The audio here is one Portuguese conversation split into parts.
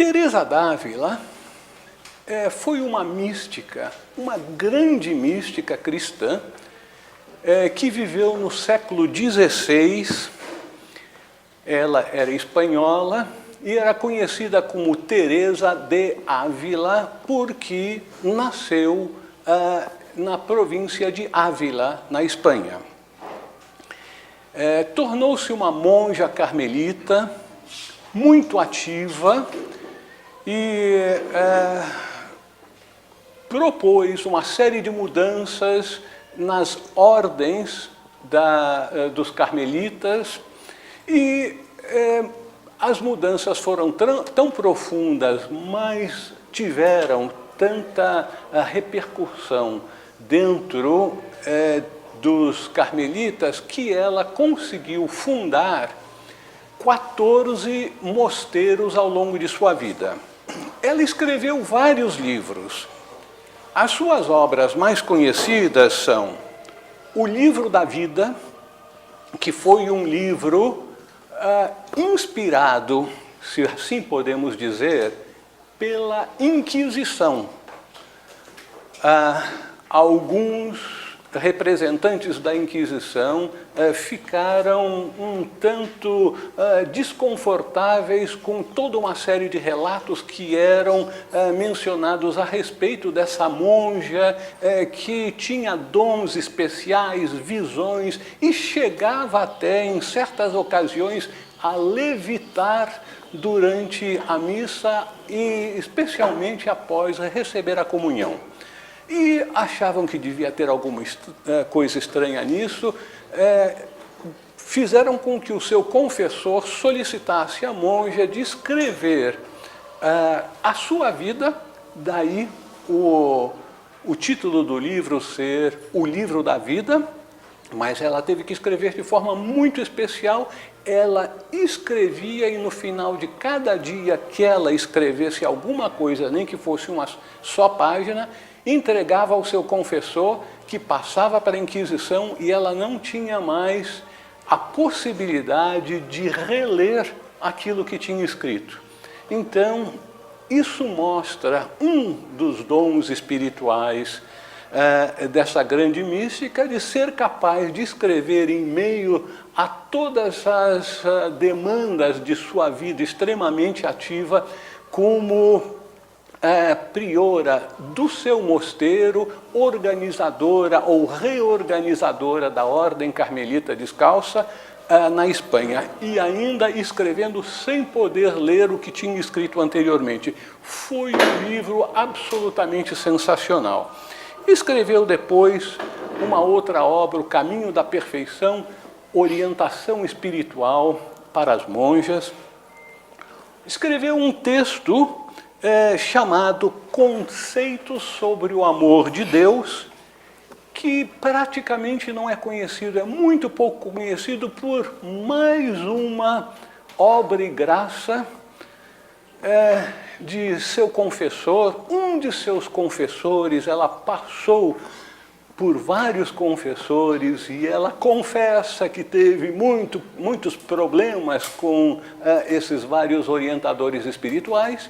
Teresa d'Ávila foi uma mística, uma grande mística cristã, que viveu no século XVI. Ela era espanhola e era conhecida como Teresa de Ávila porque nasceu na província de Ávila, na Espanha. Tornou-se uma monja carmelita, muito ativa, e propôs uma série de mudanças nas ordens dos carmelitas, e as mudanças foram tão profundas, mas tiveram tanta repercussão dentro dos carmelitas, que ela conseguiu fundar 14 mosteiros ao longo de sua vida. Ela escreveu vários livros. As suas obras mais conhecidas são o Livro da Vida, que foi um livro inspirado, se assim podemos dizer, pela Inquisição. Alguns representantes da Inquisição ficaram um tanto desconfortáveis com toda uma série de relatos que eram mencionados a respeito dessa monja que tinha dons especiais, visões, e chegava até, em certas ocasiões, a levitar durante a missa e especialmente após receber a comunhão. E achavam que devia ter alguma coisa estranha nisso, fizeram com que o seu confessor solicitasse à monja de escrever a sua vida, daí o título do livro ser O Livro da Vida, mas ela teve que escrever de forma muito especial. Ela escrevia e no final de cada dia que ela escrevesse alguma coisa, nem que fosse uma só página, entregava ao seu confessor, que passava para a Inquisição, e ela não tinha mais a possibilidade de reler aquilo que tinha escrito. Então, isso mostra um dos dons espirituais dessa grande mística, de ser capaz de escrever em meio a todas as demandas de sua vida extremamente ativa, como priora do seu mosteiro, organizadora ou reorganizadora da Ordem Carmelita Descalça na Espanha, e ainda escrevendo sem poder ler o que tinha escrito anteriormente. Foi um livro absolutamente sensacional. Escreveu depois uma outra obra, O Caminho da Perfeição, orientação espiritual para as monjas. Escreveu um texto chamado Conceitos sobre o Amor de Deus, que praticamente não é conhecido, é muito pouco conhecido por mais uma obra e graça de seu confessor. Um de seus confessores, ela passou por vários confessores e ela confessa que teve muitos problemas com esses vários orientadores espirituais,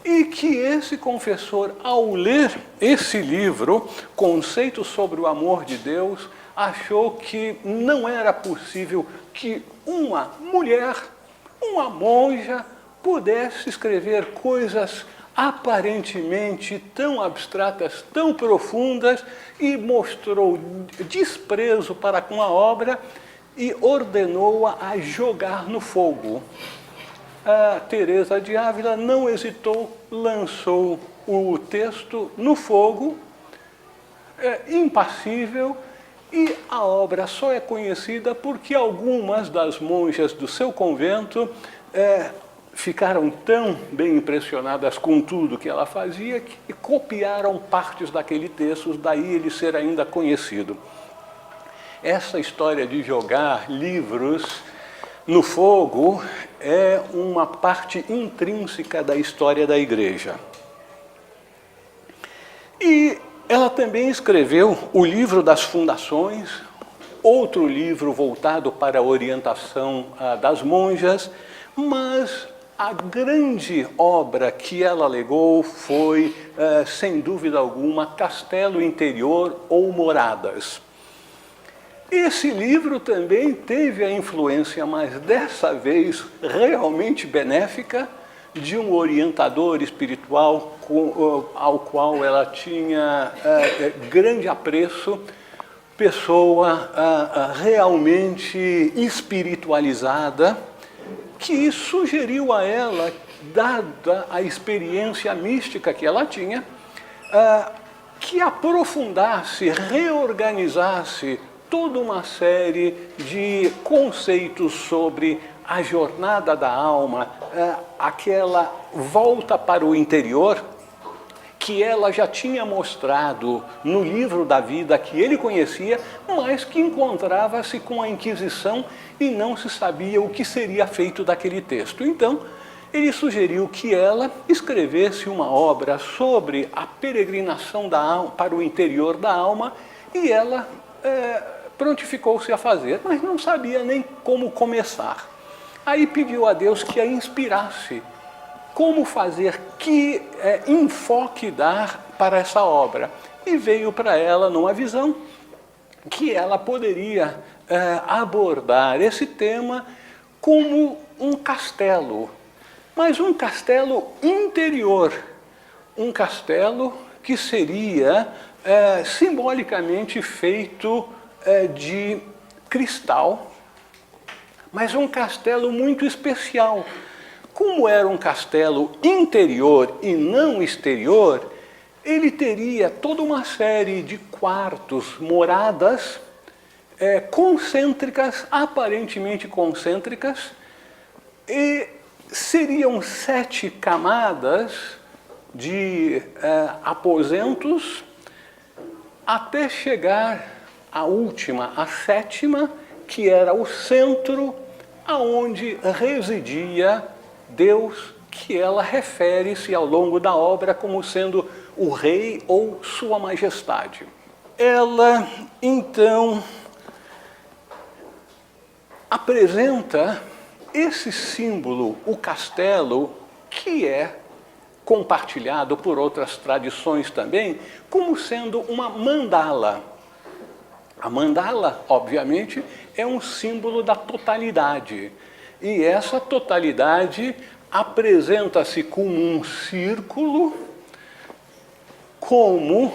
e que esse confessor, ao ler esse livro, Conceitos sobre o Amor de Deus, achou que não era possível que uma mulher, uma monja, pudesse escrever coisas aparentemente tão abstratas, tão profundas, e mostrou desprezo para com a obra e ordenou-a a jogar no fogo. A Teresa de Ávila não hesitou, lançou o texto no fogo, impassível, e a obra só é conhecida porque algumas das monjas do seu convento ficaram tão bem impressionadas com tudo que ela fazia que copiaram partes daquele texto, daí ele ser ainda conhecido. Essa história de jogar livros no fogo é uma parte intrínseca da história da Igreja. E ela também escreveu o Livro das Fundações, outro livro voltado para a orientação das monjas, mas a grande obra que ela legou foi, sem dúvida alguma, Castelo Interior ou Moradas. Esse livro também teve a influência, mas dessa vez realmente benéfica, de um orientador espiritual ao qual ela tinha grande apreço, pessoa realmente espiritualizada, que sugeriu a ela, dada a experiência mística que ela tinha, que aprofundasse, reorganizasse toda uma série de conceitos sobre a jornada da alma, aquela volta para o interior, que ela já tinha mostrado no livro da vida que ele conhecia, mas que encontrava-se com a Inquisição e não se sabia o que seria feito daquele texto. Então, ele sugeriu que ela escrevesse uma obra sobre a peregrinação da alma, para o interior da alma, e ela prontificou-se a fazer, mas não sabia nem como começar. Aí pediu a Deus que a inspirasse. Como fazer, que enfoque dar para essa obra. E veio para ela numa visão que ela poderia abordar esse tema como um castelo, mas um castelo interior, um castelo que seria simbolicamente feito de cristal, mas um castelo muito especial. Como era um castelo interior e não exterior, ele teria toda uma série de quartos, moradas concêntricas, aparentemente concêntricas, e seriam 7 camadas de aposentos, até chegar à última, a 7ª, que era o centro, aonde residia Deus, que ela refere-se ao longo da obra como sendo o rei ou sua majestade. Ela, então, apresenta esse símbolo, o castelo, que é compartilhado por outras tradições também, como sendo uma mandala. A mandala, obviamente, é um símbolo da totalidade. E essa totalidade apresenta-se como um círculo, como,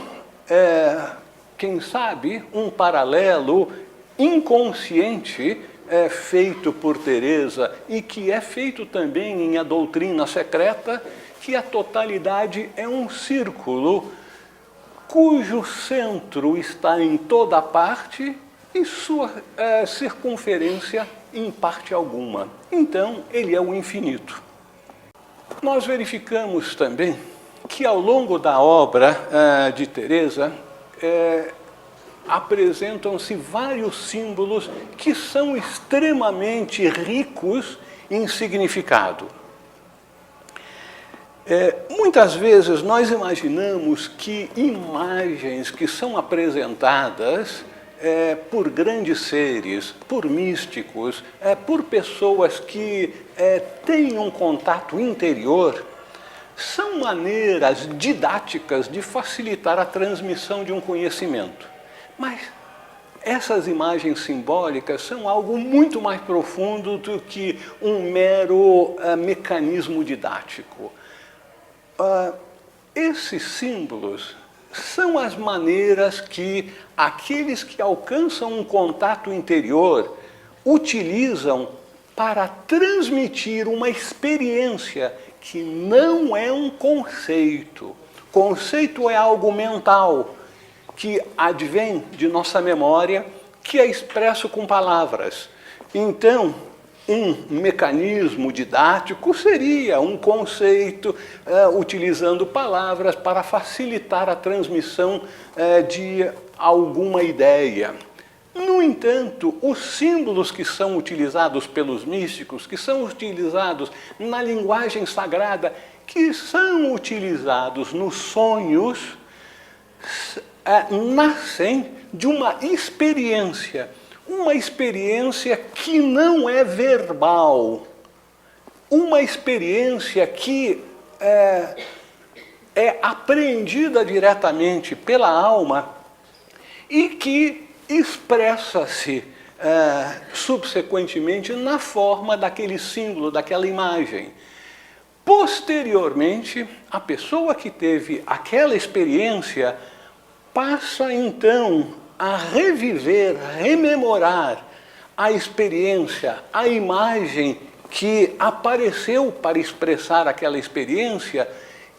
quem sabe, um paralelo inconsciente feito por Teresa e que é feito também em A Doutrina Secreta, que a totalidade é um círculo cujo centro está em toda parte e sua circunferência em parte alguma. Então, ele é o infinito. Nós verificamos também que ao longo da obra de Teresa apresentam-se vários símbolos que são extremamente ricos em significado. Muitas vezes nós imaginamos que imagens que são apresentadas por grandes seres, por místicos, por pessoas que têm um contato interior, são maneiras didáticas de facilitar a transmissão de um conhecimento. Mas essas imagens simbólicas são algo muito mais profundo do que um mero mecanismo didático. Esses símbolos são as maneiras que aqueles que alcançam um contato interior utilizam para transmitir uma experiência que não é um conceito. Conceito é algo mental, que advém de nossa memória, que é expresso com palavras. Então, um mecanismo didático seria um conceito utilizando palavras para facilitar a transmissão de alguma ideia. No entanto, os símbolos que são utilizados pelos místicos, que são utilizados na linguagem sagrada, que são utilizados nos sonhos, nascem de uma experiência que não é verbal. uma experiência que é apreendida diretamente pela alma e que expressa-se subsequentemente na forma daquele símbolo, daquela imagem. Posteriormente, a pessoa que teve aquela experiência passa então a reviver, rememorar a experiência, a imagem que apareceu para expressar aquela experiência,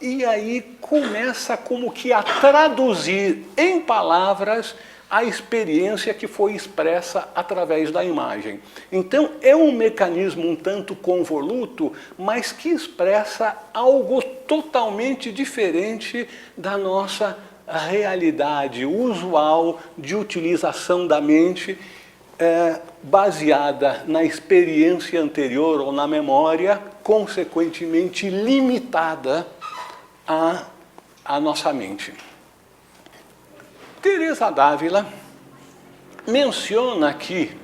e aí começa como que a traduzir em palavras a experiência que foi expressa através da imagem. Então, é um mecanismo um tanto convoluto, mas que expressa algo totalmente diferente da nossa realidade usual de utilização da mente, baseada na experiência anterior ou na memória, consequentemente limitada à nossa mente. Teresa d'Ávila menciona que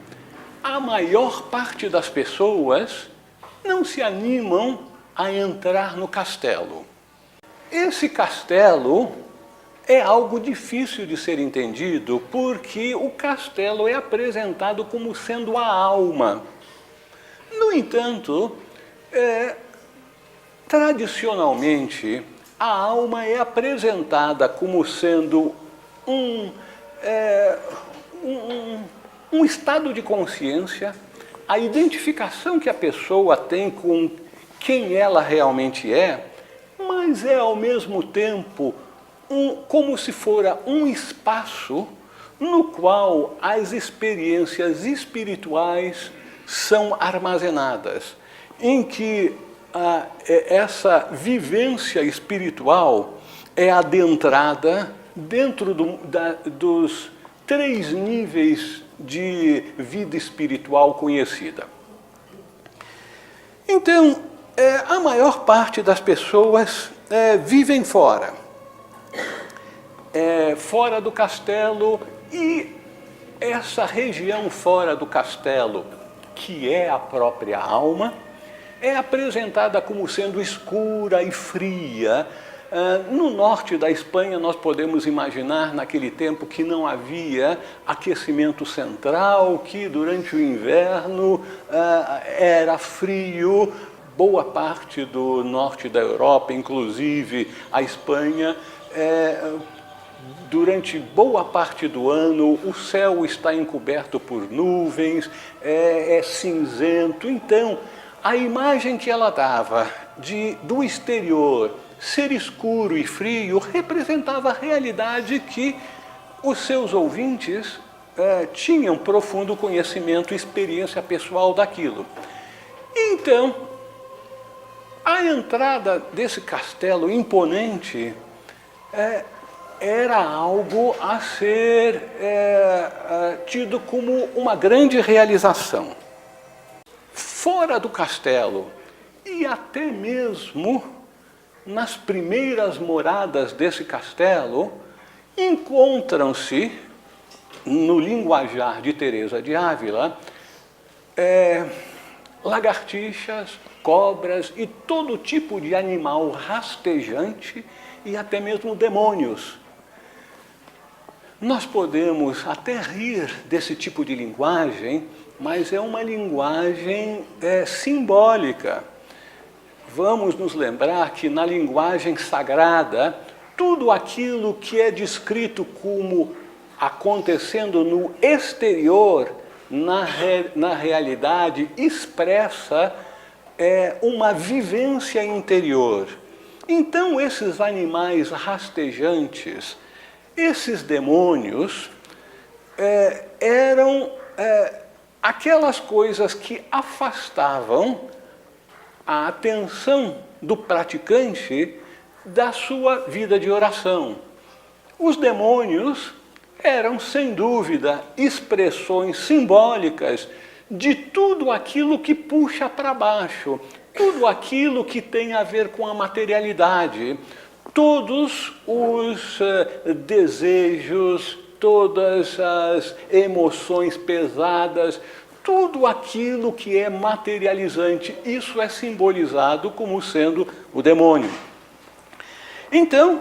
a maior parte das pessoas não se animam a entrar no castelo. Esse castelo é algo difícil de ser entendido, porque o castelo é apresentado como sendo a alma. No entanto, tradicionalmente, a alma é apresentada como sendo um estado de consciência, a identificação que a pessoa tem com quem ela realmente é, mas é ao mesmo tempo como se fora um espaço no qual as experiências espirituais são armazenadas, em que essa vivência espiritual é adentrada dentro dos 3 níveis de vida espiritual conhecida. Então, a maior parte das pessoas vivem fora do castelo, e essa região fora do castelo, que é a própria alma, é apresentada como sendo escura e fria. No norte da Espanha, nós podemos imaginar, naquele tempo, que não havia aquecimento central, que durante o inverno era frio. Boa parte do norte da Europa, inclusive a Espanha, durante boa parte do ano, o céu está encoberto por nuvens, é cinzento. Então, a imagem que ela dava do exterior ser escuro e frio representava a realidade que os seus ouvintes tinham profundo conhecimento e experiência pessoal daquilo. Então, a entrada desse castelo imponente era algo a ser tido como uma grande realização. Fora do castelo, e até mesmo nas primeiras moradas desse castelo, encontram-se, no linguajar de Teresa de Ávila, lagartixas, cobras e todo tipo de animal rastejante e até mesmo demônios. Nós podemos até rir desse tipo de linguagem, mas é uma linguagem simbólica. Vamos nos lembrar que na linguagem sagrada, tudo aquilo que é descrito como acontecendo no exterior, na realidade, expressa uma vivência interior. Então, esses animais rastejantes, esses demônios, eram aquelas coisas que afastavam a atenção do praticante da sua vida de oração. Os demônios eram, sem dúvida, expressões simbólicas de tudo aquilo que puxa para baixo, tudo aquilo que tem a ver com a materialidade, todos os desejos, todas as emoções pesadas, tudo aquilo que é materializante. Isso é simbolizado como sendo o demônio. Então,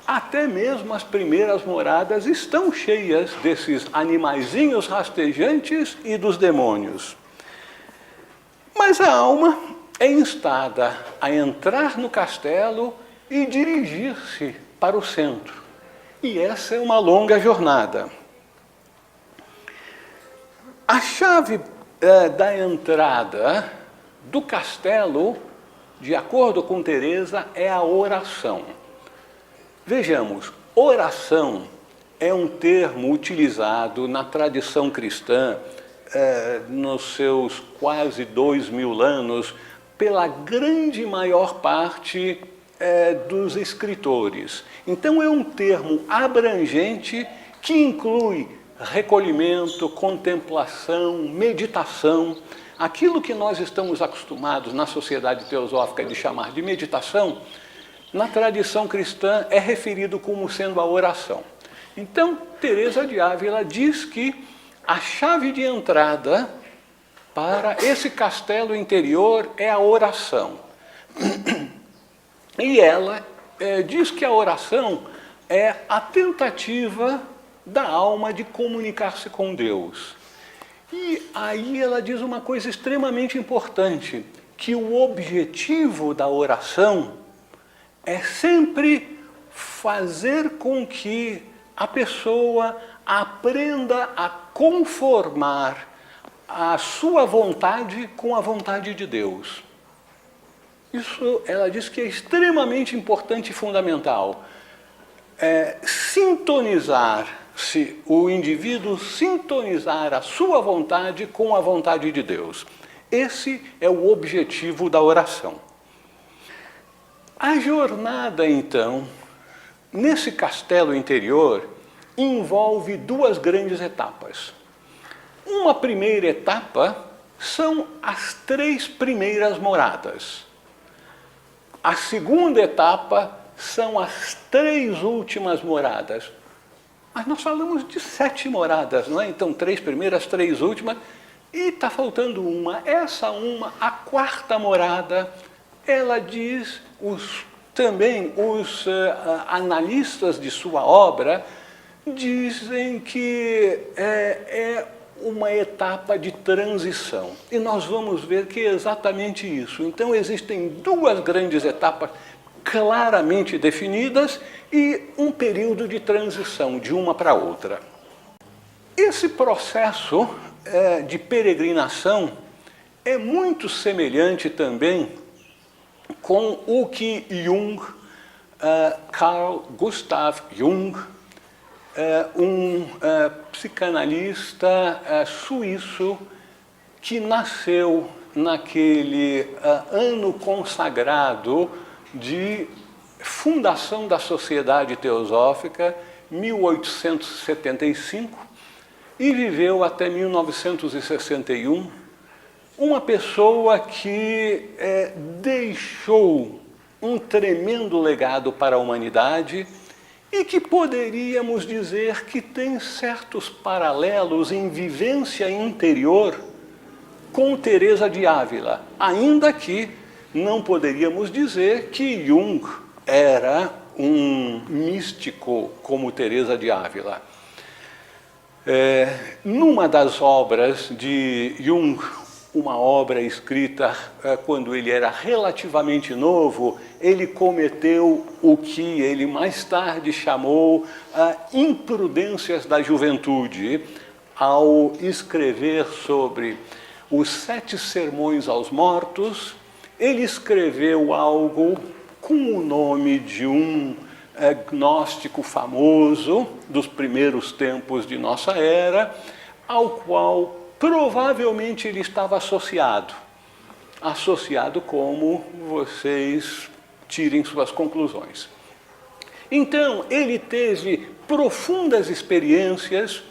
até mesmo as primeiras moradas estão cheias desses animaizinhos rastejantes e dos demônios. Mas a alma é instada a entrar no castelo e dirigir-se para o centro. E essa é uma longa jornada. A chave da entrada do castelo, de acordo com Teresa, é a oração. Vejamos, oração é um termo utilizado na tradição cristã, nos seus quase 2000 anos, pela grande maior parte dos escritores. Então é um termo abrangente que inclui recolhimento, contemplação, meditação. Aquilo que nós estamos acostumados na sociedade teosófica de chamar de meditação, na tradição cristã é referido como sendo a oração. Então, Teresa de Ávila diz que a chave de entrada para esse castelo interior é a oração. E ela diz que a oração é a tentativa da alma de comunicar-se com Deus. E aí ela diz uma coisa extremamente importante, que o objetivo da oração é sempre fazer com que a pessoa aprenda a conformar a sua vontade com a vontade de Deus. Isso ela diz que é extremamente importante e fundamental. Sintonizar-se, o indivíduo sintonizar a sua vontade com a vontade de Deus. Esse é o objetivo da oração. A jornada, então, nesse castelo interior, envolve duas grandes etapas. Uma primeira etapa são as 3 primeiras moradas. A segunda etapa são as 3 últimas moradas. Mas nós falamos de 7 moradas, não é? Então, 3 primeiras, 3 últimas, e está faltando uma. Essa uma, a 4ª morada, ela diz, também os analistas de sua obra dizem que é uma etapa de transição. E nós vamos ver que é exatamente isso. Então, existem 2 grandes etapas claramente definidas e um período de transição de uma para outra. Esse processo de peregrinação é muito semelhante também com o que Carl Gustav Jung, um psicanalista suíço que nasceu naquele ano consagrado de fundação da Sociedade Teosófica, 1875, e viveu até 1961, uma pessoa que deixou um tremendo legado para a humanidade e que poderíamos dizer que tem certos paralelos em vivência interior com Teresa de Ávila, ainda que não poderíamos dizer que Jung era um místico como Teresa de Ávila. Numa das obras de Jung, uma obra escrita quando ele era relativamente novo, ele cometeu o que ele mais tarde chamou imprudências da juventude, ao escrever sobre os 7 sermões aos mortos. Ele escreveu algo com o nome de um gnóstico famoso dos primeiros tempos de nossa era, ao qual provavelmente ele estava associado como vocês tirem suas conclusões. Então, ele teve profundas experiências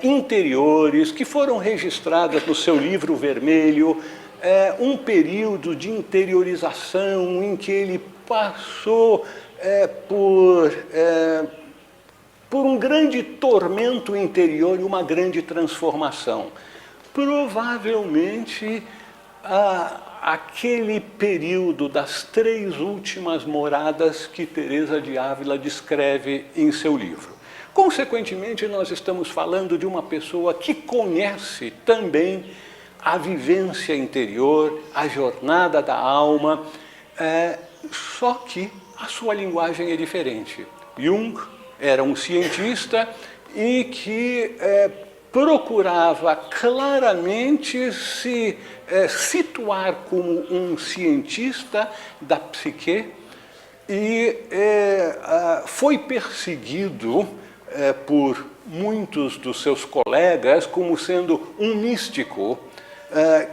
interiores que foram registradas no seu livro vermelho, um período de interiorização em que ele passou por um grande tormento interior e uma grande transformação. provavelmente aquele período das 3 últimas moradas que Teresa de Ávila descreve em seu livro. Consequentemente, nós estamos falando de uma pessoa que conhece também a vivência interior, a jornada da alma, só que a sua linguagem é diferente. Jung era um cientista e que procurava claramente se situar como um cientista da psique e foi perseguido por muitos dos seus colegas como sendo um místico,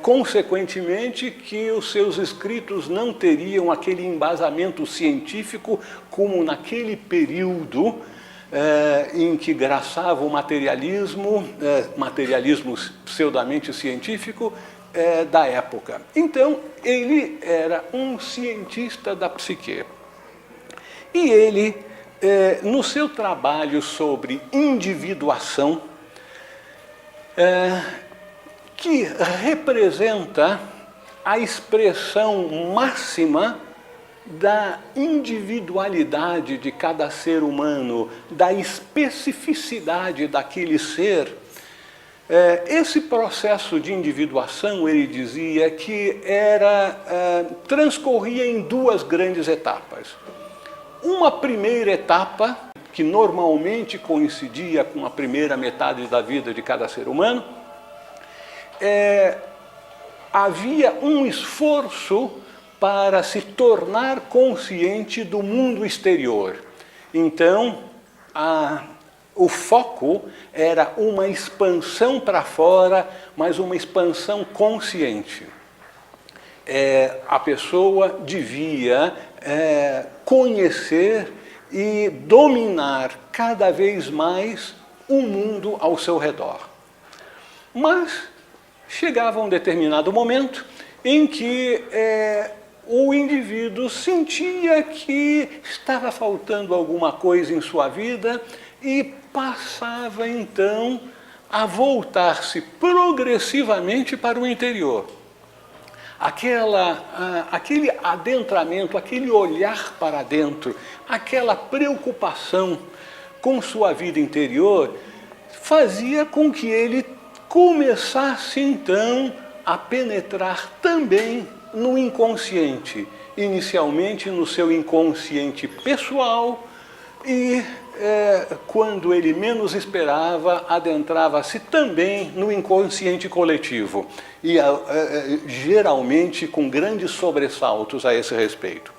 consequentemente que os seus escritos não teriam aquele embasamento científico como naquele período em que graçava o materialismo, materialismo pseudamente científico da época. Então, ele era um cientista da psique. E ele, no seu trabalho sobre individuação, que representa a expressão máxima da individualidade de cada ser humano, da especificidade daquele ser, esse processo de individuação, ele dizia que transcorria em 2 grandes etapas. Uma primeira etapa, que normalmente coincidia com a primeira metade da vida de cada ser humano, havia um esforço para se tornar consciente do mundo exterior. Então, o foco era uma expansão para fora, mas uma expansão consciente. A pessoa devia conhecer e dominar cada vez mais o mundo ao seu redor. Mas chegava um determinado momento em que o indivíduo sentia que estava faltando alguma coisa em sua vida e passava então a voltar-se progressivamente para o interior. Aquele adentramento, aquele olhar para dentro, aquela preocupação com sua vida interior, fazia com que ele começasse então a penetrar também no inconsciente, inicialmente no seu inconsciente pessoal e, quando ele menos esperava, adentrava-se também no inconsciente coletivo e geralmente com grandes sobressaltos a esse respeito.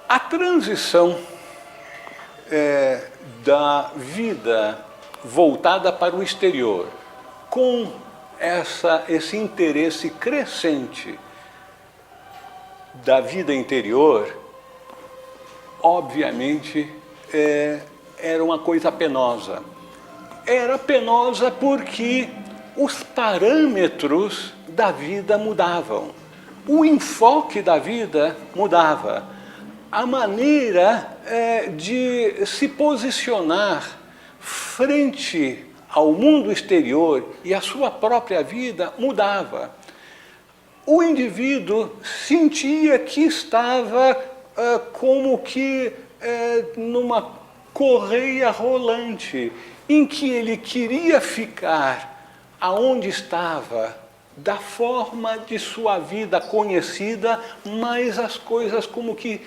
A transição da vida voltada para o exterior, com esse interesse crescente da vida interior, obviamente, era uma coisa penosa. Era penosa porque os parâmetros da vida mudavam, o enfoque da vida mudava, a maneira de se posicionar frente ao mundo exterior e à sua própria vida mudava. O indivíduo sentia que estava como que numa correia rolante, em que ele queria ficar aonde estava, da forma de sua vida conhecida, mas as coisas como que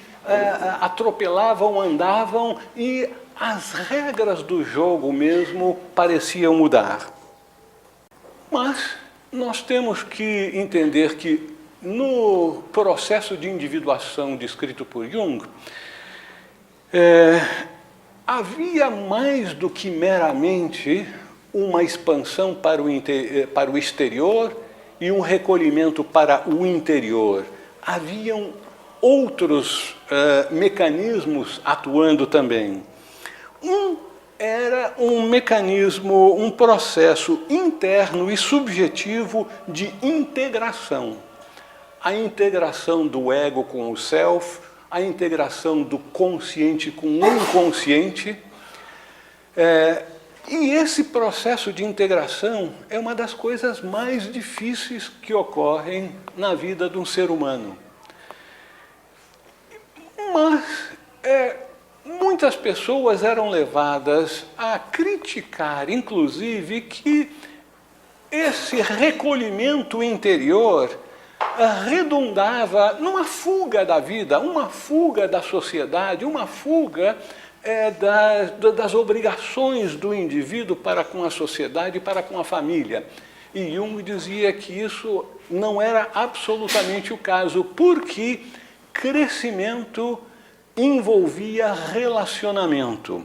atropelavam, andavam e as regras do jogo mesmo pareciam mudar. Mas nós temos que entender que no processo de individuação descrito por Jung, havia mais do que meramente uma expansão para o exterior e um recolhimento para o interior. Haviam outros mecanismos atuando também. Era um mecanismo, um processo interno e subjetivo de integração. A integração do ego com o self, a integração do consciente com o inconsciente, E esse processo de integração é uma das coisas mais difíceis que ocorrem na vida de um ser humano. Mas muitas pessoas eram levadas a criticar, inclusive, que esse recolhimento interior redundava numa fuga da vida, uma fuga da sociedade, uma fuga das obrigações do indivíduo para com a sociedade e para com a família. E Jung dizia que isso não era absolutamente o caso, porque crescimento envolvia relacionamento.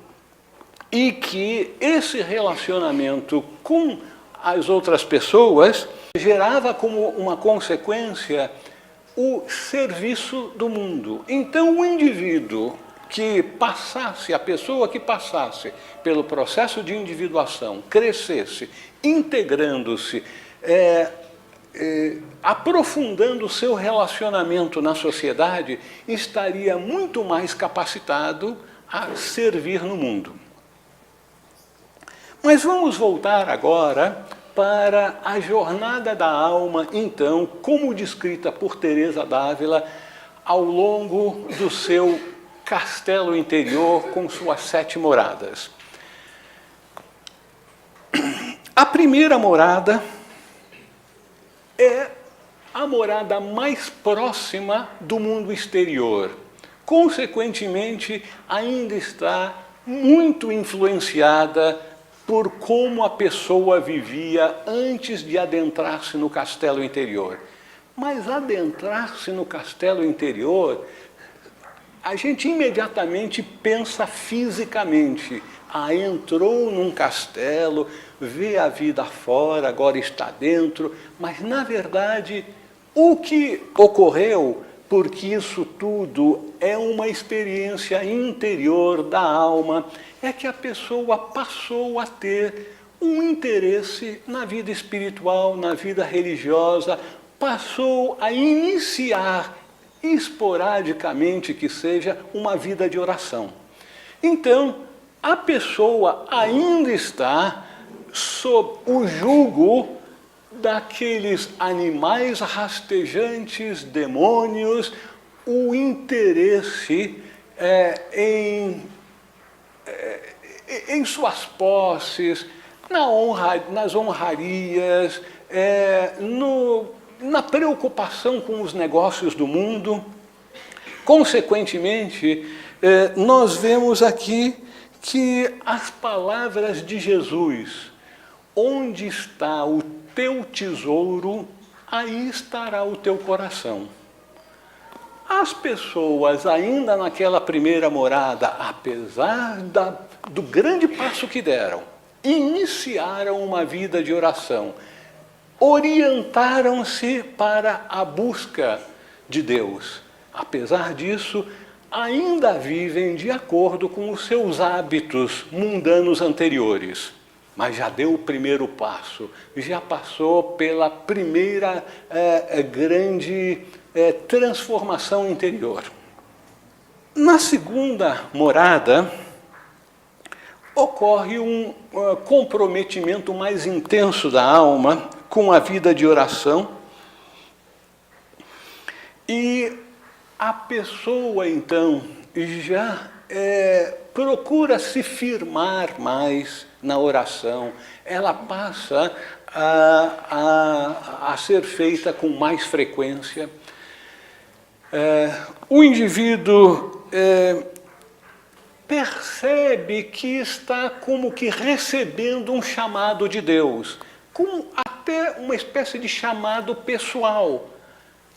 E que esse relacionamento com as outras pessoas gerava como uma consequência o serviço do mundo. Então, o indivíduo que passasse, a pessoa que passasse pelo processo de individuação, crescesse, integrando-se, aprofundando o seu relacionamento na sociedade, estaria muito mais capacitado a servir no mundo. Mas vamos voltar agora para a jornada da alma, então, como descrita por Teresa d'Ávila ao longo do seu castelo interior com suas 7 moradas. A primeira morada é a morada mais próxima do mundo exterior. Consequentemente, ainda está muito influenciada por como a pessoa vivia antes de adentrar-se no castelo interior. Mas adentrar-se no castelo interior, a gente imediatamente pensa fisicamente. Entrou num castelo, vê a vida fora, agora está dentro, mas, na verdade, o que ocorreu, porque isso tudo é uma experiência interior da alma, é que a pessoa passou a ter um interesse na vida espiritual, na vida religiosa, passou a iniciar, esporadicamente que seja, uma vida de oração. Então, a pessoa ainda está sob o jugo daqueles animais rastejantes, demônios, o interesse em suas posses, nas honrarias, na preocupação com os negócios do mundo. Consequentemente, nós vemos aqui que as palavras de Jesus, onde está o teu tesouro, aí estará o teu coração. As pessoas, ainda naquela primeira morada, apesar do grande passo que deram, iniciaram uma vida de oração, orientaram-se para a busca de Deus. Apesar disso, ainda vivem de acordo com os seus hábitos mundanos anteriores. Mas já deu o primeiro passo, já passou pela primeira grande transformação interior. Na segunda morada, ocorre um comprometimento mais intenso da alma com a vida de oração, e a pessoa, então, já procura se firmar mais na oração, ela passa a ser feita com mais frequência. O indivíduo percebe que está como que recebendo um chamado de Deus, com até uma espécie de chamado pessoal.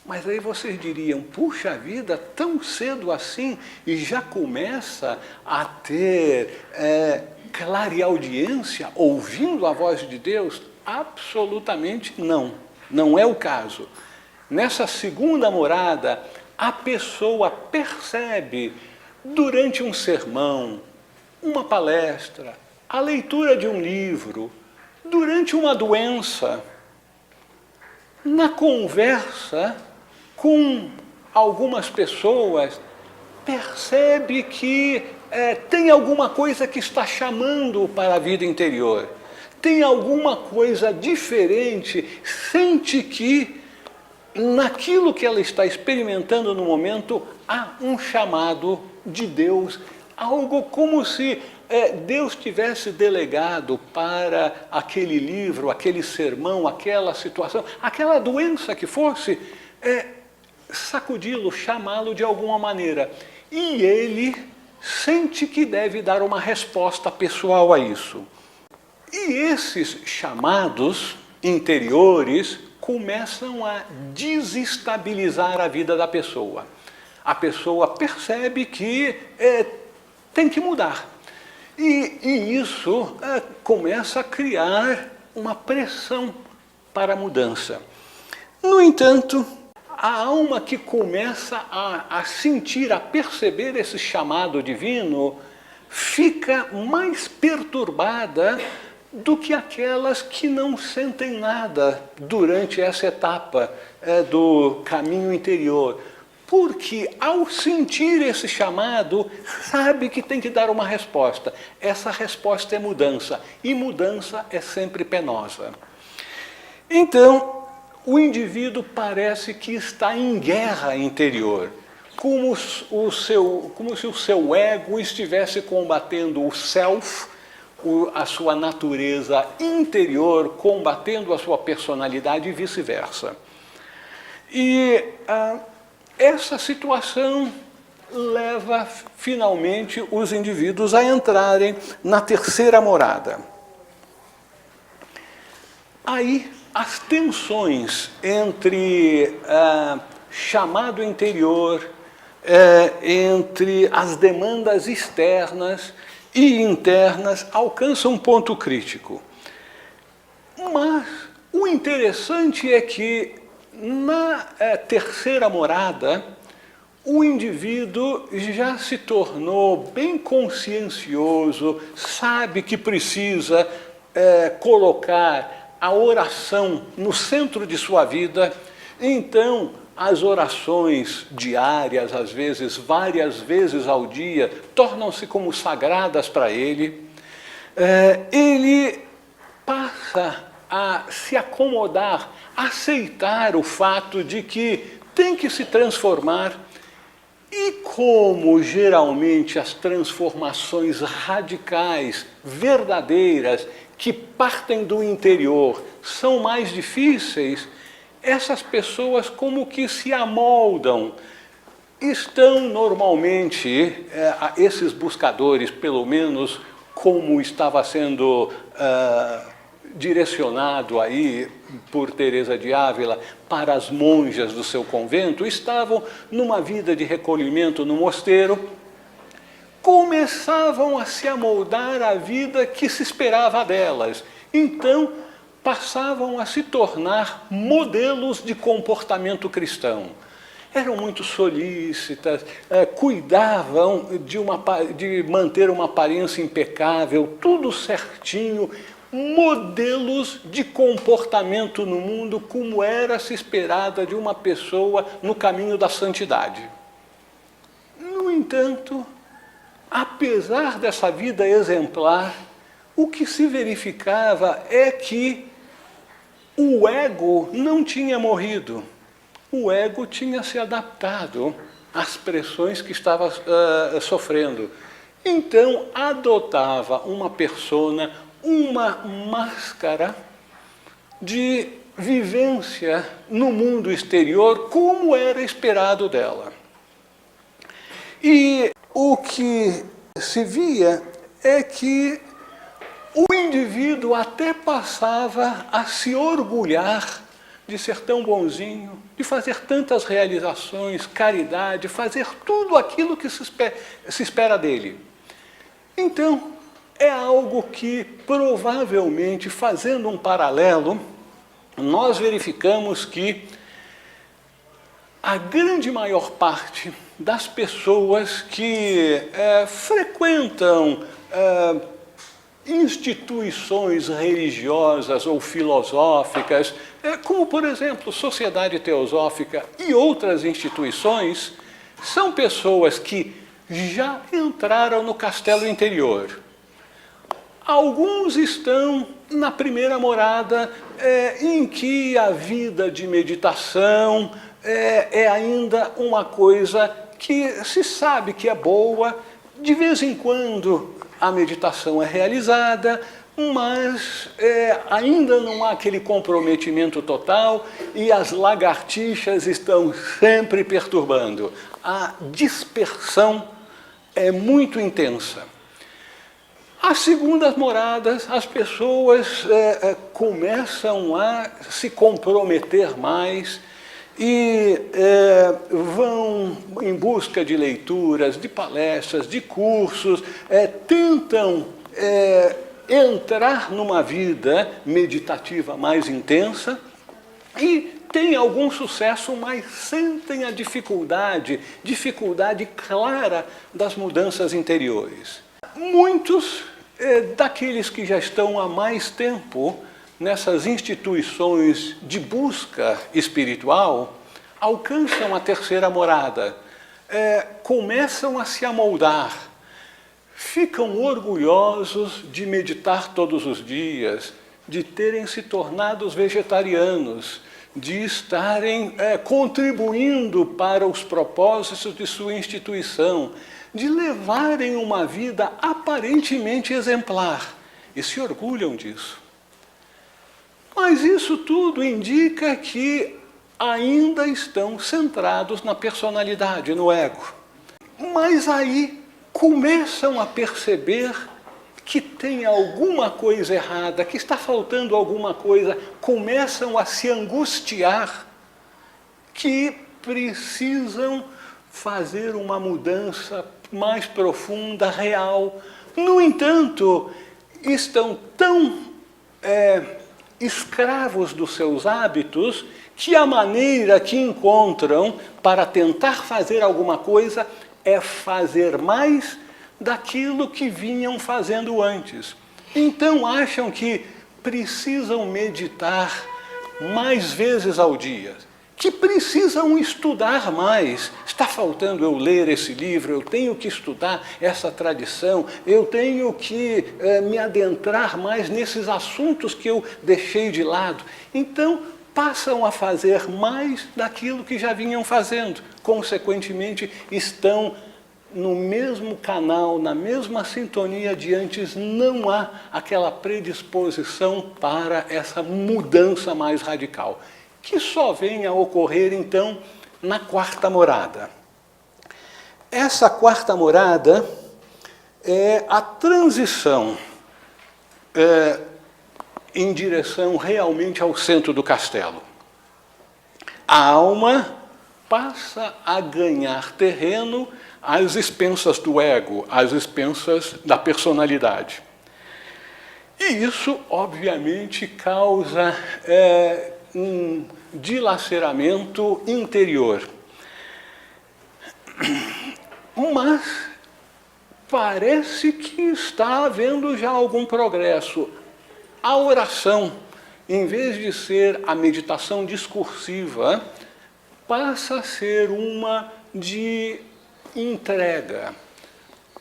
Mas aí vocês diriam, puxa vida, tão cedo assim e já começa a ter clareaudiência, ouvindo a voz de Deus? Absolutamente não, não é o caso. Nessa segunda morada, a pessoa percebe, durante um sermão, uma palestra, a leitura de um livro, durante uma doença, na conversa com algumas pessoas, percebe que tem alguma coisa que está chamando para a vida interior, tem alguma coisa diferente, sente que naquilo que ela está experimentando no momento há um chamado de Deus, algo como se Deus tivesse delegado para aquele livro, aquele sermão, aquela situação, aquela doença que fosse, sacudi-lo, chamá-lo de alguma maneira. E ele sente que deve dar uma resposta pessoal a isso. E esses chamados interiores começam a desestabilizar a vida da pessoa. A pessoa percebe que tem que mudar. E isso começa a criar uma pressão para a mudança. No entanto, a alma que começa a sentir, a perceber esse chamado divino, fica mais perturbada do que aquelas que não sentem nada durante essa etapa do caminho interior. Porque ao sentir esse chamado, sabe que tem que dar uma resposta. Essa resposta é mudança, e mudança é sempre penosa. Então, o indivíduo parece que está em guerra interior, como se o seu ego estivesse combatendo o self, a sua natureza interior, combatendo a sua personalidade e vice-versa. E essa situação leva finalmente os indivíduos a entrarem na terceira morada. Aí as tensões entre chamado interior, entre as demandas externas e internas alcançam um ponto crítico. Mas o interessante é que na terceira morada, o indivíduo já se tornou bem consciencioso, sabe que precisa colocar a oração no centro de sua vida. Então, as orações diárias, às vezes várias vezes ao dia, tornam-se como sagradas para ele. Ele passa a se acomodar, aceitar o fato de que tem que se transformar. E como geralmente as transformações radicais, verdadeiras, que partem do interior, são mais difíceis, essas pessoas como que se amoldam. Estão normalmente, esses buscadores, pelo menos como estava sendo direcionado aí por Teresa de Ávila para as monjas do seu convento, estavam numa vida de recolhimento no mosteiro, começavam a se amoldar à vida que se esperava delas. Então, passavam a se tornar modelos de comportamento cristão. Eram muito solícitas, cuidavam de manter uma aparência impecável, tudo certinho, modelos de comportamento no mundo como era se esperada de uma pessoa no caminho da santidade. No entanto, apesar dessa vida exemplar, o que se verificava é que o ego não tinha morrido. O ego tinha se adaptado às pressões que estava sofrendo. Então, adotava uma persona, uma máscara de vivência no mundo exterior, como era esperado dela. E o que se via é que o indivíduo até passava a se orgulhar de ser tão bonzinho, de fazer tantas realizações, caridade, fazer tudo aquilo que se espera dele. Então, é algo que, provavelmente, fazendo um paralelo, nós verificamos que a grande maior parte das pessoas que frequentam instituições religiosas ou filosóficas, como, por exemplo, Sociedade Teosófica e outras instituições, são pessoas que já entraram no castelo interior. Alguns estão na primeira morada, em que a vida de meditação é ainda uma coisa que se sabe que é boa. De vez em quando a meditação é realizada, mas ainda não há aquele comprometimento total e as lagartixas estão sempre perturbando. A dispersão é muito intensa. As segundas moradas, as pessoas começam a se comprometer mais e vão em busca de leituras, de palestras, de cursos, tentam entrar numa vida meditativa mais intensa e têm algum sucesso, mas sentem a dificuldade clara das mudanças interiores. Muitos daqueles que já estão há mais tempo nessas instituições de busca espiritual alcançam a terceira morada, começam a se amoldar, ficam orgulhosos de meditar todos os dias, de terem se tornado vegetarianos, de estarem contribuindo para os propósitos de sua instituição, de levarem uma vida aparentemente exemplar e se orgulham disso. Mas isso tudo indica que ainda estão centrados na personalidade, no ego. Mas aí começam a perceber que tem alguma coisa errada, que está faltando alguma coisa, começam a se angustiar, que precisam fazer uma mudança mais profunda, real. No entanto, estão tão escravos dos seus hábitos que a maneira que encontram para tentar fazer alguma coisa é fazer mais daquilo que vinham fazendo antes. Então acham que precisam meditar mais vezes ao dia, que precisam estudar mais. Está faltando eu ler esse livro, eu tenho que estudar essa tradição, eu tenho que me adentrar mais nesses assuntos que eu deixei de lado. Então, passam a fazer mais daquilo que já vinham fazendo. Consequentemente, estão no mesmo canal, na mesma sintonia de antes, não há aquela predisposição para essa mudança mais radical, que só vem a ocorrer, então, na quarta morada. Essa quarta morada é a transição em direção realmente ao centro do castelo. A alma passa a ganhar terreno às expensas do ego, às expensas da personalidade. E isso, obviamente, causa um dilaceramento interior. Mas parece que está havendo já algum progresso. A oração, em vez de ser a meditação discursiva, passa a ser uma de entrega.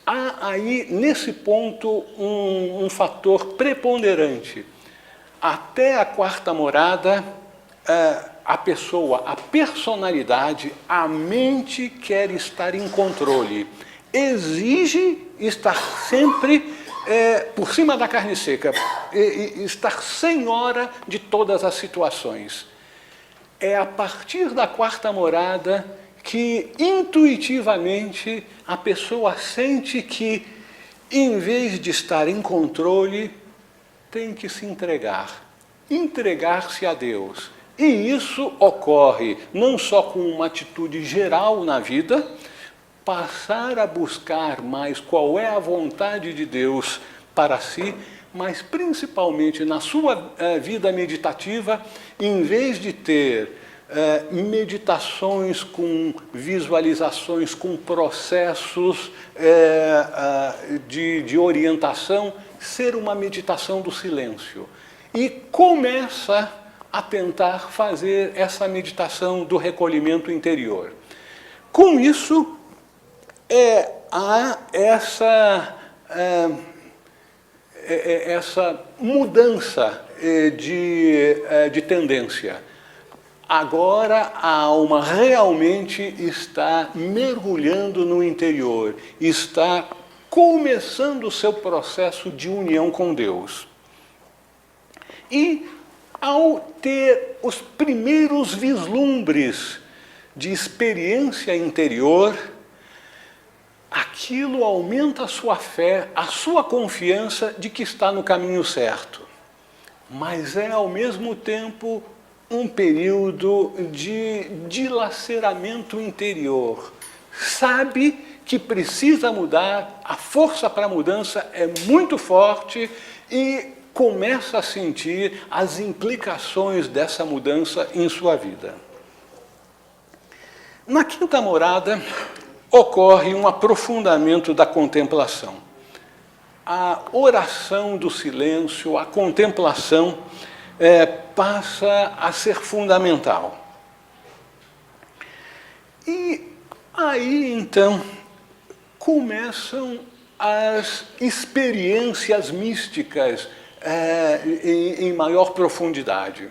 Há aí, nesse ponto, um fator preponderante. Até a quarta morada, a pessoa, a personalidade, a mente quer estar em controle. Exige estar sempre por cima da carne seca, estar senhora de todas as situações. É a partir da quarta morada que, intuitivamente, a pessoa sente que, em vez de estar em controle, tem que se entregar-se a Deus. E isso ocorre não só com uma atitude geral na vida, passar a buscar mais qual é a vontade de Deus para si, mas principalmente na sua vida meditativa, em vez de ter meditações com visualizações, com processos de orientação, ser uma meditação do silêncio. E começa a tentar fazer essa meditação do recolhimento interior. Com isso, há essa mudança de tendência. Agora a alma realmente está mergulhando no interior, está começando o seu processo de união com Deus. E ao ter os primeiros vislumbres de experiência interior, aquilo aumenta a sua fé, a sua confiança de que está no caminho certo. Mas é ao mesmo tempo um período de dilaceramento interior. Sabe que precisa mudar, a força para a mudança é muito forte e começa a sentir as implicações dessa mudança em sua vida. Na quinta morada, ocorre um aprofundamento da contemplação. A oração do silêncio, a contemplação, passa a ser fundamental. E aí, então, começam as experiências místicas em maior profundidade.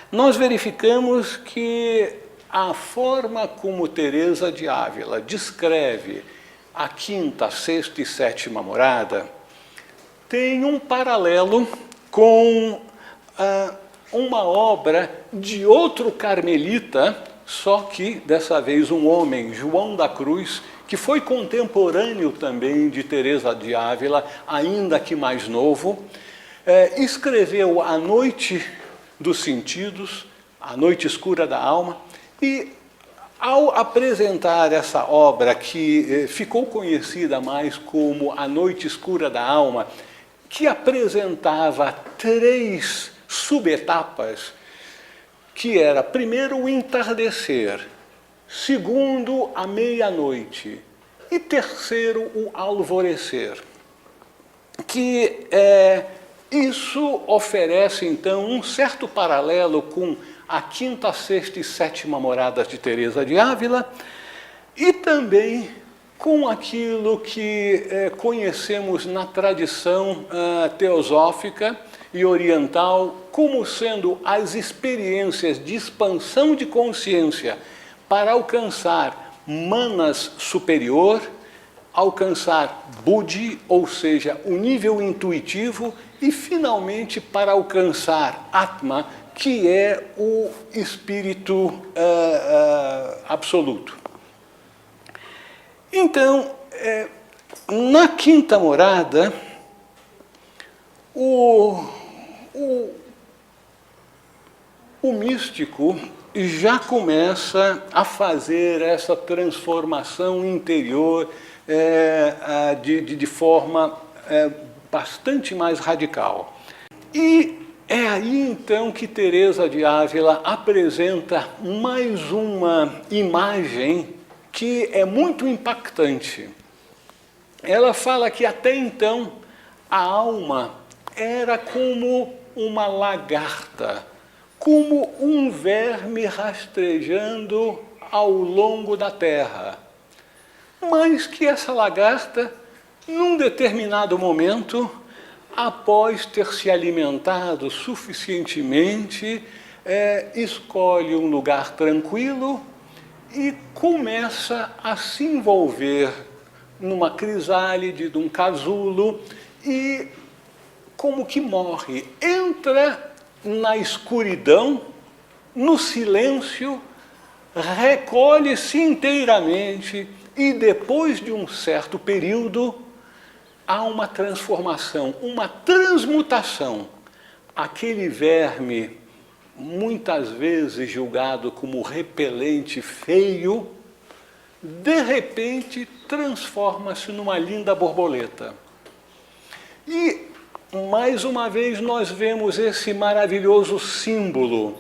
Nós verificamos que a forma como Teresa de Ávila descreve a quinta, sexta e sétima morada tem um paralelo com uma obra de outro carmelita, só que dessa vez um homem, João da Cruz, que foi contemporâneo também de Teresa de Ávila, ainda que mais novo, escreveu A Noite dos Sentidos, A Noite Escura da Alma, e ao apresentar essa obra, que ficou conhecida mais como A Noite Escura da Alma, que apresentava 3 subetapas, que era, primeiro, o entardecer, segundo, a meia-noite, e terceiro, o alvorecer. Que isso oferece, então, um certo paralelo com a quinta, sexta e sétima moradas de Teresa de Ávila, e também com aquilo que conhecemos na tradição teosófica e oriental como sendo as experiências de expansão de consciência para alcançar manas superior, alcançar buddhi, ou seja, o nível intuitivo, e finalmente para alcançar atma, que é o espírito absoluto. Então, na quinta morada, o místico já começa a fazer essa transformação interior de forma bastante mais radical. E é aí, então, que Teresa de Ávila apresenta mais uma imagem que é muito impactante. Ela fala que até então a alma era como uma lagarta, como um verme rastejando ao longo da terra. Mas que essa lagarta, num determinado momento, após ter se alimentado suficientemente, escolhe um lugar tranquilo e começa a se envolver numa crisálide, num casulo, e como que morre, entra na escuridão, no silêncio, recolhe-se inteiramente e depois de um certo período há uma transformação, uma transmutação. Aquele verme, muitas vezes julgado como repelente, feio, de repente transforma-se numa linda borboleta. E, mais uma vez, nós vemos esse maravilhoso símbolo.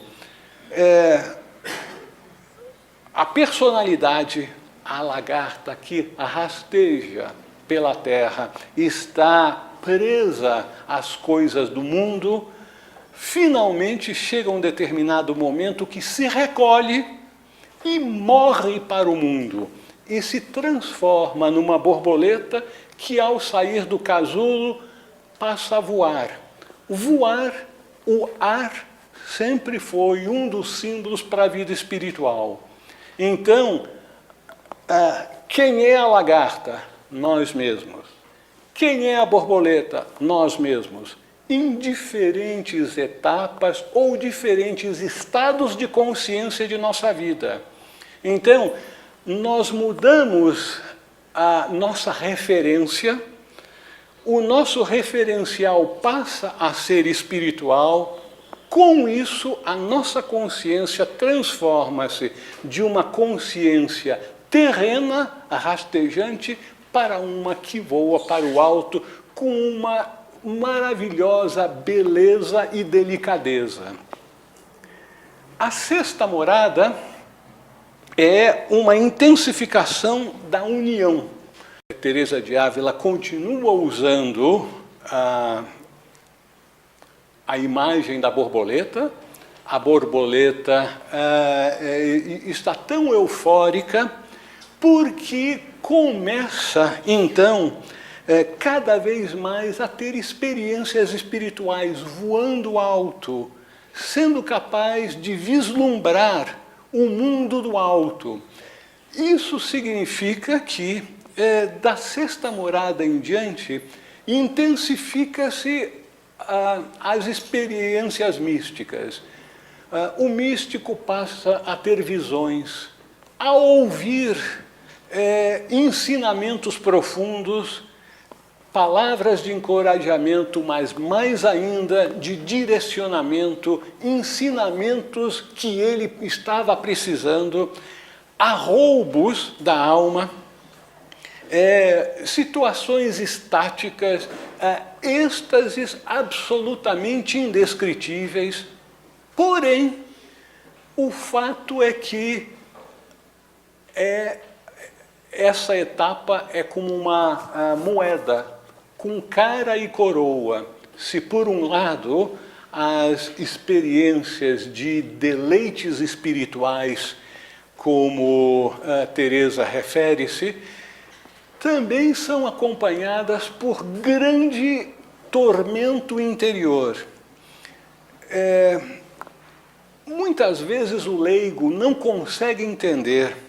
A personalidade, a lagarta que rasteja pela terra, está presa às coisas do mundo, finalmente chega um determinado momento que se recolhe e morre para o mundo e se transforma numa borboleta que, ao sair do casulo, passa a voar. Voar, o ar, sempre foi um dos símbolos para a vida espiritual. Então, quem é a lagarta? Nós mesmos. Quem é a borboleta? Nós mesmos. Em diferentes etapas ou diferentes estados de consciência de nossa vida. Então, nós mudamos a nossa referência, o nosso referencial passa a ser espiritual. Com isso, a nossa consciência transforma-se de uma consciência terrena, rastejante, para uma que voa para o alto com uma maravilhosa beleza e delicadeza. A sexta morada é uma intensificação da união. Teresa de Ávila continua usando a imagem da borboleta. A borboleta está tão eufórica porque começa, então, cada vez mais a ter experiências espirituais, voando alto, sendo capaz de vislumbrar o mundo do alto. Isso significa que, da sexta morada em diante, intensifica-se as experiências místicas. O místico passa a ter visões, a ouvir ensinamentos profundos, palavras de encorajamento, mas mais ainda de direcionamento, ensinamentos que ele estava precisando, arroubos da alma, situações estáticas, êxtases absolutamente indescritíveis. Porém, o fato é que essa etapa é como uma moeda, com cara e coroa. Se, por um lado, as experiências de deleites espirituais, como Teresa refere-se, também são acompanhadas por grande tormento interior. Muitas vezes o leigo não consegue entender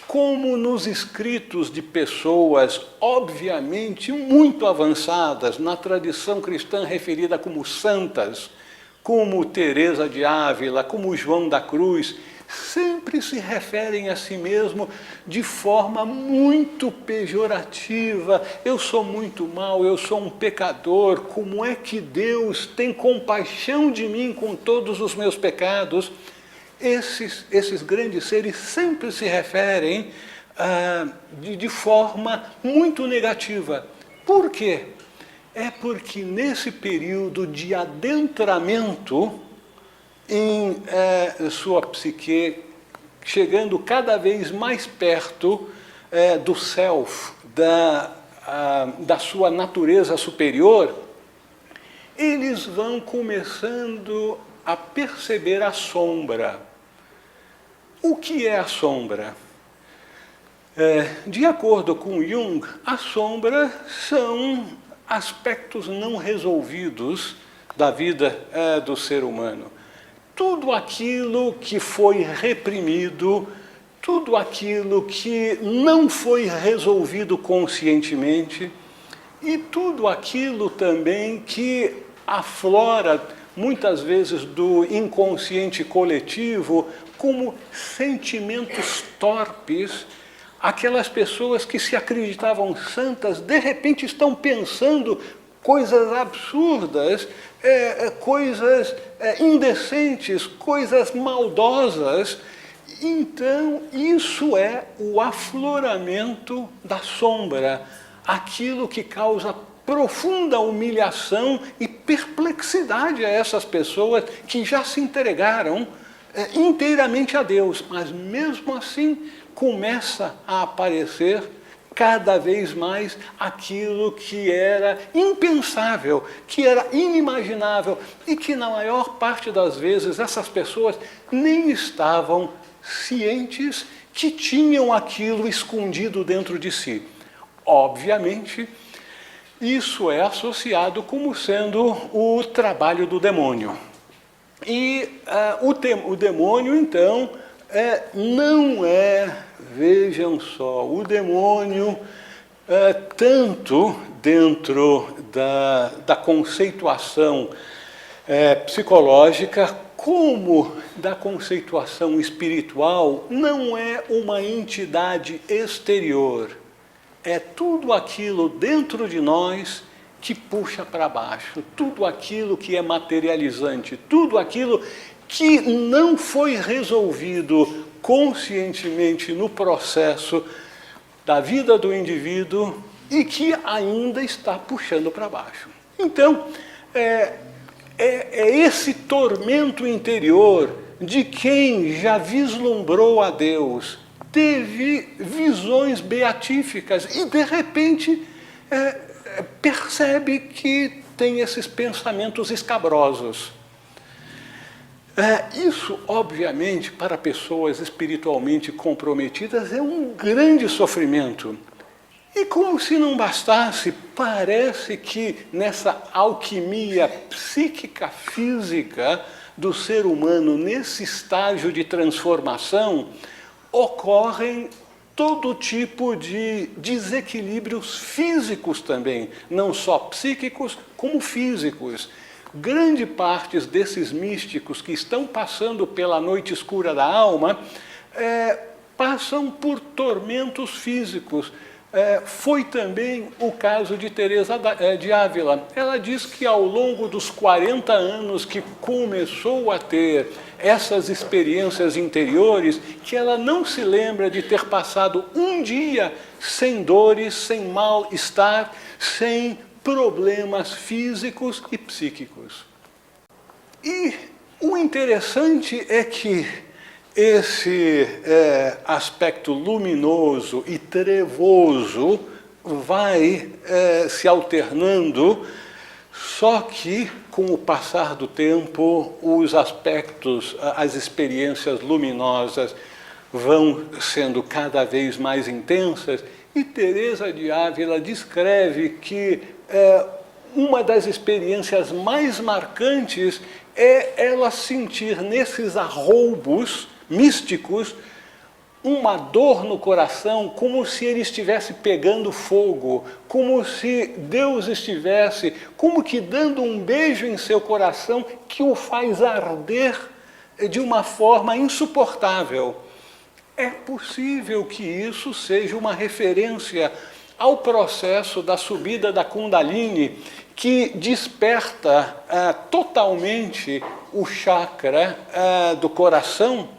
como nos escritos de pessoas, obviamente, muito avançadas, na tradição cristã referida como santas, como Teresa de Ávila, como João da Cruz, sempre se referem a si mesmo de forma muito pejorativa. Eu sou muito mau, eu sou um pecador, como é que Deus tem compaixão de mim com todos os meus pecados? Esses grandes seres sempre se referem de forma muito negativa. Por quê? É porque nesse período de adentramento em sua psique, chegando cada vez mais perto do self, da sua natureza superior, eles vão começando a perceber a sombra. O que é a sombra? De acordo com Jung, a sombra são aspectos não resolvidos da vida do ser humano. Tudo aquilo que foi reprimido, tudo aquilo que não foi resolvido conscientemente e tudo aquilo também que aflora, muitas vezes, do inconsciente coletivo como sentimentos torpes. Aquelas pessoas que se acreditavam santas, de repente estão pensando coisas absurdas, coisas indecentes, coisas maldosas. Então, isso é o afloramento da sombra, aquilo que causa profunda humilhação e perplexidade a essas pessoas que já se entregaram inteiramente a Deus, mas mesmo assim começa a aparecer cada vez mais aquilo que era impensável, que era inimaginável e que na maior parte das vezes essas pessoas nem estavam cientes que tinham aquilo escondido dentro de si. Obviamente, isso é associado como sendo o trabalho do demônio. E o demônio, então, não é, vejam só, o demônio, tanto dentro da conceituação psicológica, como da conceituação espiritual, não é uma entidade exterior. É tudo aquilo dentro de nós que puxa para baixo, tudo aquilo que é materializante, tudo aquilo que não foi resolvido conscientemente no processo da vida do indivíduo e que ainda está puxando para baixo. Então, é esse tormento interior de quem já vislumbrou a Deus, teve visões beatíficas e, de repente, percebe que tem esses pensamentos escabrosos. Isso, obviamente, para pessoas espiritualmente comprometidas, é um grande sofrimento. E como se não bastasse, parece que nessa alquimia psíquica física do ser humano, nesse estágio de transformação, ocorrem todo tipo de desequilíbrios físicos também, não só psíquicos, como físicos. Grande parte desses místicos que estão passando pela noite escura da alma passam por tormentos físicos. Foi também o caso de Teresa de Ávila. Ela diz que ao longo dos 40 anos que começou a ter essas experiências interiores, que ela não se lembra de ter passado um dia sem dores, sem mal-estar, sem problemas físicos e psíquicos. E o interessante é que esse aspecto luminoso e trevoso vai se alternando, só que, com o passar do tempo, os aspectos, as experiências luminosas vão sendo cada vez mais intensas, e Teresa de Ávila descreve que uma das experiências mais marcantes é ela sentir nesses arroubos místicos uma dor no coração, como se ele estivesse pegando fogo, como se Deus estivesse, como que dando um beijo em seu coração que o faz arder de uma forma insuportável. É possível que isso seja uma referência ao processo da subida da Kundalini, que desperta totalmente o chakra do coração.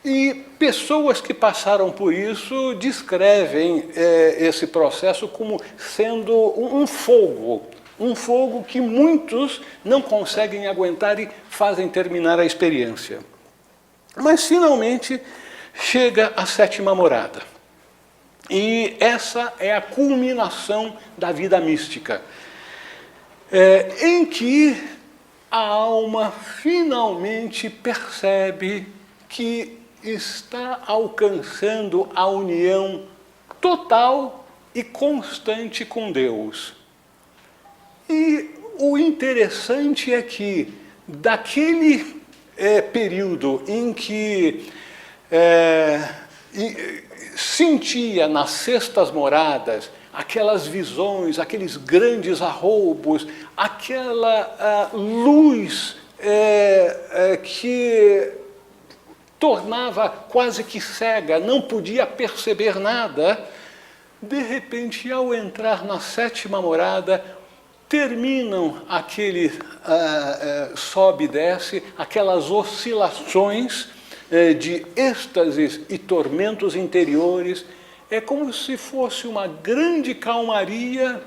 E pessoas que passaram por isso descrevem esse processo como sendo um fogo que muitos não conseguem aguentar e fazem terminar a experiência. Mas, finalmente, chega a sétima morada. E essa é a culminação da vida mística, em que a alma finalmente percebe que está alcançando a união total e constante com Deus. E o interessante é que, daquele período em que sentia nas sextas moradas aquelas visões, aqueles grandes arroubos, aquela luz que tornava quase que cega, não podia perceber nada. De repente, ao entrar na sétima morada, terminam aquele sobe e desce, aquelas oscilações de êxtases e tormentos interiores. É como se fosse uma grande calmaria,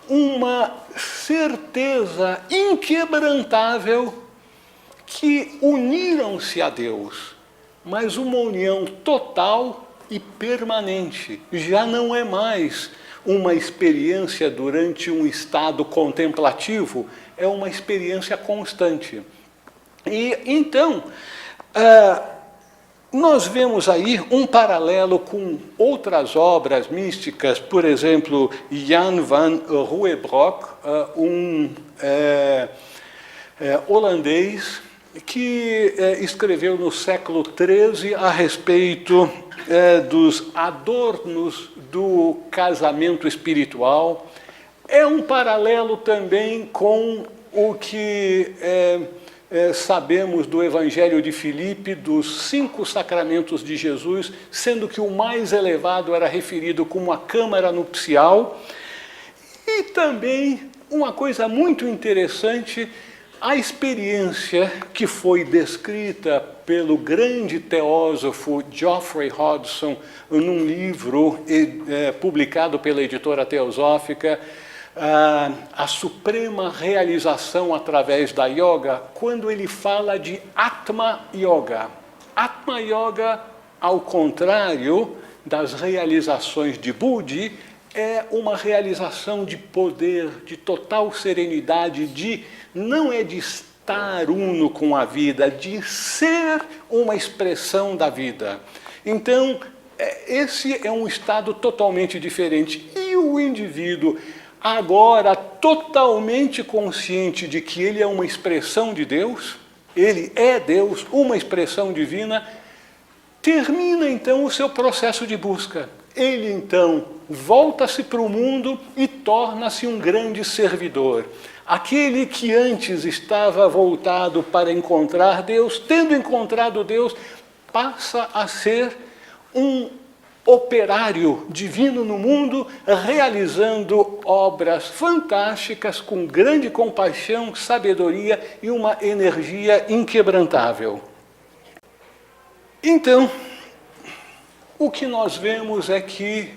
uma certeza inquebrantável que uniram-se a Deus, mas uma união total e permanente. Já não é mais uma experiência durante um estado contemplativo, é uma experiência constante. E então, Nós vemos aí um paralelo com outras obras místicas, por exemplo, Jan van Ruybrock, holandês, que escreveu no século XIII a respeito dos adornos do casamento espiritual. É um paralelo também com o que sabemos do Evangelho de Filipe, dos 5 sacramentos de Jesus, sendo que o mais elevado era referido como a câmara nupcial. E também uma coisa muito interessante, a experiência que foi descrita pelo grande teósofo Geoffrey Hodgson num livro publicado pela editora teosófica, a suprema realização através da yoga, quando ele fala de Atma Yoga. Atma Yoga, ao contrário das realizações de Budi, é uma realização de poder, de total serenidade, não é de estar uno com a vida, de ser uma expressão da vida. Então, esse é um estado totalmente diferente. E o indivíduo, agora totalmente consciente de que ele é uma expressão de Deus, ele é Deus, uma expressão divina, termina então o seu processo de busca. Ele então volta-se para o mundo e torna-se um grande servidor. Aquele que antes estava voltado para encontrar Deus, tendo encontrado Deus, passa a ser um operário divino no mundo, realizando obras fantásticas com grande compaixão, sabedoria e uma energia inquebrantável. Então, o que nós vemos é que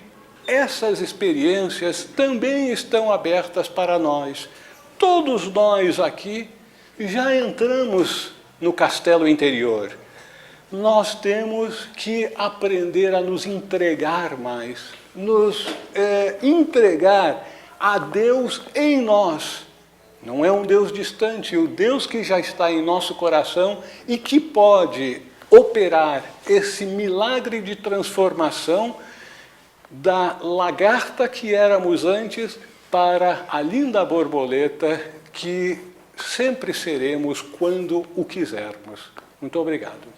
essas experiências também estão abertas para nós. Todos nós aqui já entramos no castelo interior. Nós temos que aprender a nos entregar mais, nos entregar a Deus em nós. Não é um Deus distante, o Deus que já está em nosso coração e que pode operar esse milagre de transformação da lagarta que éramos antes para a linda borboleta que sempre seremos quando o quisermos. Muito obrigado.